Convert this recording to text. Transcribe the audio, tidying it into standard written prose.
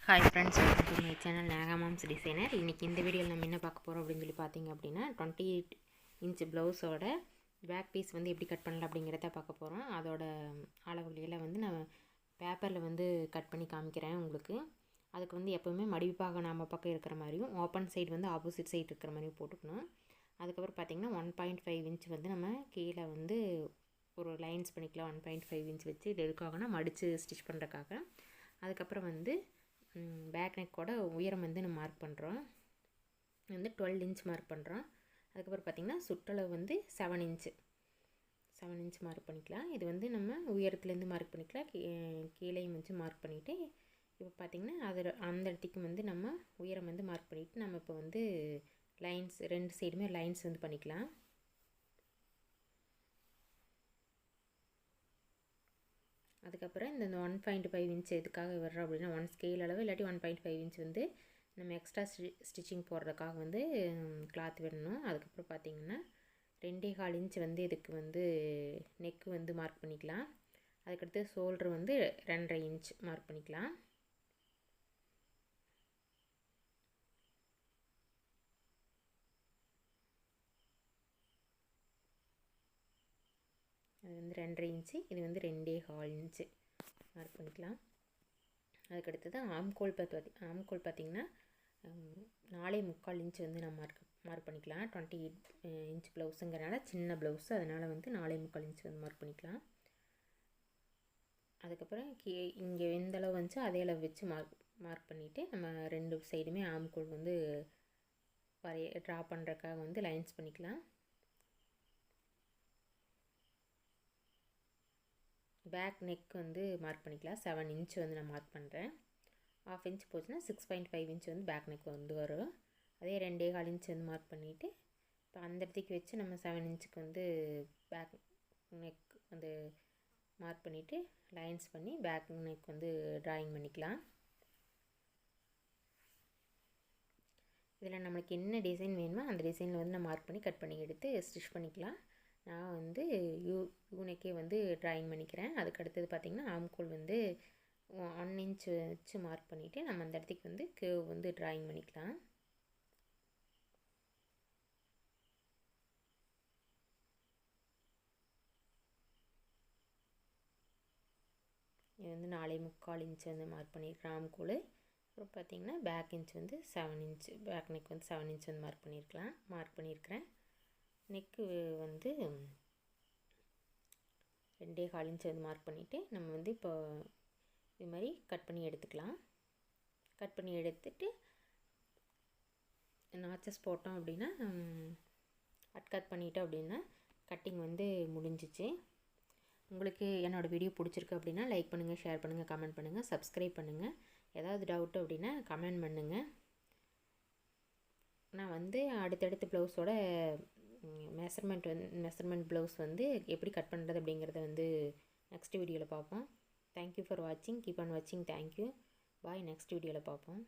Hi friends, welcome to my channel Neha moms designer. இன்றைக்கி இந்த வீடியோவில் நம்ம என்ன பார்க்க போகிறோம் அப்படின்னு சொல்லி பார்த்தீங்க அப்படின்னா 28 இன்ச் ப்ளவுஸோட பேக் பீஸ் வந்து எப்படி கட் பண்ணலாம் அப்படிங்கிறத பார்க்க போகிறோம். அதோட அளவுகளில் வந்து நான் பேப்பரில் வந்து கட் பண்ணி காமிக்கிறேன் உங்களுக்கு. அதுக்கு வந்து எப்போவுமே மடிப்பாக நம்ம பக்கம் இருக்கிற மாதிரியும் ஓப்பன் சைடு வந்து ஆப்போசிட் சைடு இருக்கிற மாதிரியும் போட்டுக்கணும். அதுக்கப்புறம் பார்த்திங்கன்னா 1.5 இன்ச் வந்து நம்ம கீழே வந்து ஒரு லைன்ஸ் பண்ணிக்கலாம். 1.5 இன்ச் வச்சு இது எதுக்காகனா மடித்து ஸ்டிச் பண்ணுறக்காக. அதுக்கப்புறம் வந்து பேக் நெக்கோட உயரம் வந்து நம்ம மார்க் பண்ணுறோம். வந்து 12 இன்ச் மார்க் பண்ணுறோம். அதுக்கப்புறம் பார்த்திங்கன்னா சுற்றளவு வந்து 7 இன்ச் மார்க் பண்ணிக்கலாம். இது வந்து நம்ம உயரத்துலேருந்து மார்க் பண்ணிக்கலாம், கீழேயும் வச்சு மார்க் பண்ணிவிட்டு இப்போ பார்த்திங்கன்னா அந்த இடத்துக்கு வந்து நம்ம உயரம் வந்து மார்க் பண்ணிவிட்டு நம்ம இப்போ வந்து லைன்ஸ் 2 சைடுமே லைன்ஸ் வந்து பண்ணிக்கலாம். அதுக்கப்புறம் இந்த 1.5 இன்ச் எதுக்காக வர்றோம் அப்படின்னா 1 ஸ்கேல் அளவு இல்லாட்டி 1.5 இன்ச் வந்து நம்ம எக்ஸ்ட்ரா ஸ்டிச்சிங் போடுறதுக்காக வந்து கிளாத் விடணும். அதுக்கப்புறம் பார்த்திங்கன்னா 2.25 இன்ச் வந்து இதுக்கு வந்து நெக்கு வந்து மார்க் பண்ணிக்கலாம். அதுக்கடுத்து ஷோல்ட்ரு வந்து 2.5 இன்ச் மார்க் பண்ணிக்கலாம். அது வந்து 2.5 இன்ச்சு, இது வந்து 2.25 இன்ச்சு மார்க் பண்ணிக்கலாம். அதுக்கடுத்தது ஆம்கோல் பார்த்திங்கன்னா 4.25 இன்ச் வந்து நான் மார்க் பண்ணிக்கலாம். 28 இன்ச் ப்ளவுஸுங்கிறனால சின்ன ப்ளவுஸு, அதனால் வந்து 4.25 இன்ச் வந்து மார்க் பண்ணிக்கலாம். அதுக்கப்புறம் இங்கே எந்த அளவு வந்துச்சு அதே அளவு வச்சு மார்க் பண்ணிவிட்டு நம்ம 2 சைடுமே ஆம்கோல் வந்து ட்ரா பண்ணுறதுக்காக வந்து லைன்ஸ் பண்ணிக்கலாம். பேக் நெக் வந்து மார்க் பண்ணிக்கலாம். 7 இன்ச் வந்து நான் மார்க் பண்ணுறேன். 1/2 இன்ச் போச்சுன்னா 6.5 இன்ச் வந்து பேக் நெக் வந்து வரும். அதே 2.25 இன்ச் வந்து மார்க் பண்ணிவிட்டு இப்போ அந்த இடத்துக்கு வச்சு நம்ம 7 இன்ச்சுக்கு வந்து பேக் நெக் வந்து மார்க் பண்ணிவிட்டு லைன்ஸ் பண்ணி பேக் நெக் வந்து ட்ராயிங் பண்ணிக்கலாம். இதில் நம்மளுக்கு என்ன டிசைன் வேணுமோ அந்த டிசைனில் வந்து நான் மார்க் பண்ணி கட் பண்ணி எடுத்து ஸ்டிச் பண்ணிக்கலாம். நான் வந்து யூனெக்கே வந்து ட்ராயிங் பண்ணிக்கிறேன். அதுக்கு அடுத்தது பார்த்திங்கன்னா ஆம்கோல் வந்து 1 இன்ச் வச்சு மார்க் பண்ணிவிட்டு நம்ம அந்த இடத்துக்கு வந்து கேர்வ் வந்து ட்ராயிங் பண்ணிக்கலாம். இது வந்து 4.25 இன்ச் வந்து மார்க் பண்ணியிருக்கிறேன் ஆம்கோல். அப்புறம் பார்த்திங்கன்னா பேக் இன்ச் வந்து 7 இன்ச், பேக் நெக் வந்து 7 இன்ச் வந்து மார்க் பண்ணியிருக்கிறேன். நெக்கு வந்து 2.25 இன்ச் வந்து மார்க் பண்ணிவிட்டு நம்ம வந்து இப்போ இது மாதிரி கட் பண்ணி எடுத்துக்கலாம். கட் பண்ணி எடுத்துட்டு நாச்சஸ் போட்டோம் அப்படின்னா கட் பண்ணிட்டோம் அப்படின்னா கட்டிங் வந்து முடிஞ்சிச்சு. உங்களுக்கு என்னோடய வீடியோ பிடிச்சிருக்கு அப்படின்னா லைக் பண்ணுங்கள், ஷேர் பண்ணுங்கள், கமெண்ட் பண்ணுங்கள், சப்ஸ்கிரைப் பண்ணுங்கள். ஏதாவது டவுட்டு அப்படின்னா கமெண்ட் பண்ணுங்கள். நான் வந்து அடுத்தடுத்த ப்ளவுஸோட மெஷர்மெண்ட் ப்ளவுஸ் வந்து எப்படி கட் பண்ணுறது அப்படிங்கிறத வந்து நெக்ஸ்ட் வீடியோவில் பார்ப்போம். தேங்க்யூ ஃபார் வாட்சிங். கீப் ஆன் வாட்சிங். தேங்க்யூ. பாய். நெக்ஸ்ட் வீடியோவில் பார்ப்போம்.